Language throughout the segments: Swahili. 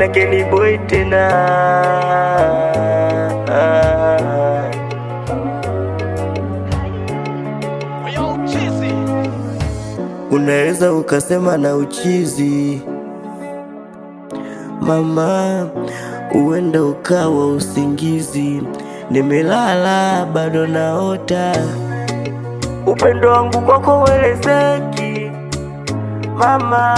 na Kenny Boy tena. Unaweza ukasema na uchizi mama, uenda ukawa usingizi. Nimelala bado naota, upendo wangu kwako welezeki mama.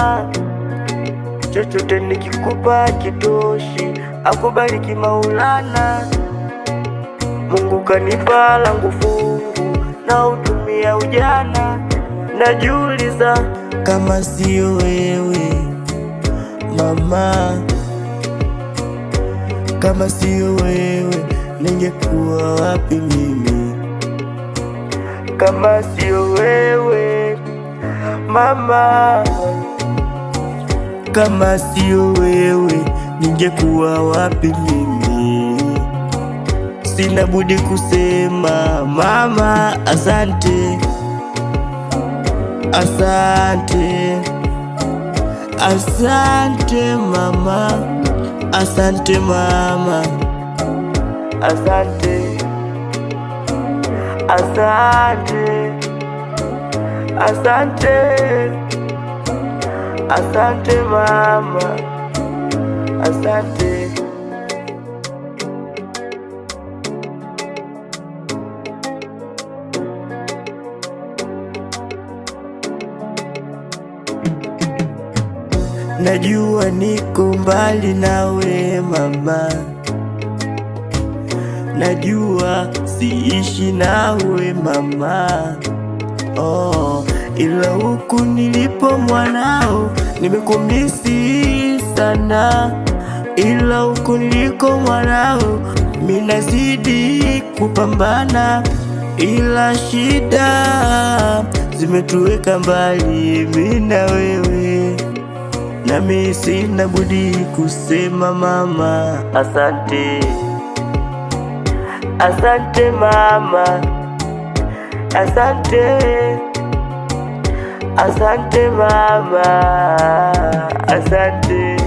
Chochote nikikupa kitoshi, akubariki Maulana. Mungu kanipa langu fungu, na utumia ujana. Najiuliza kama sio wewe mama, kama sio wewe ningekuwa wapi mimi? Kama sio wewe mama, kama sio wewe ningekuwa wapi mimi? Sina budi kusema mama, asante, asante, asante mama, asante mama, asante, asante, asante, asante mama, asante. Najua niko mbali nawe mama, najua siishi nawe mama, ila huku nilipo mwanao nimekumisi sana, ila huku niliko mwanao minazidi kupambana, ila shida zimetuweka mbali mimi na wewe, nami sina budi kusema mama, asante, asante mama, asante, asante mama, asante,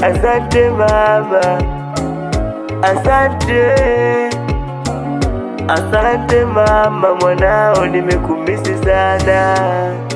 asante mama, asante, asante mama, mwanao nimekumisi sana.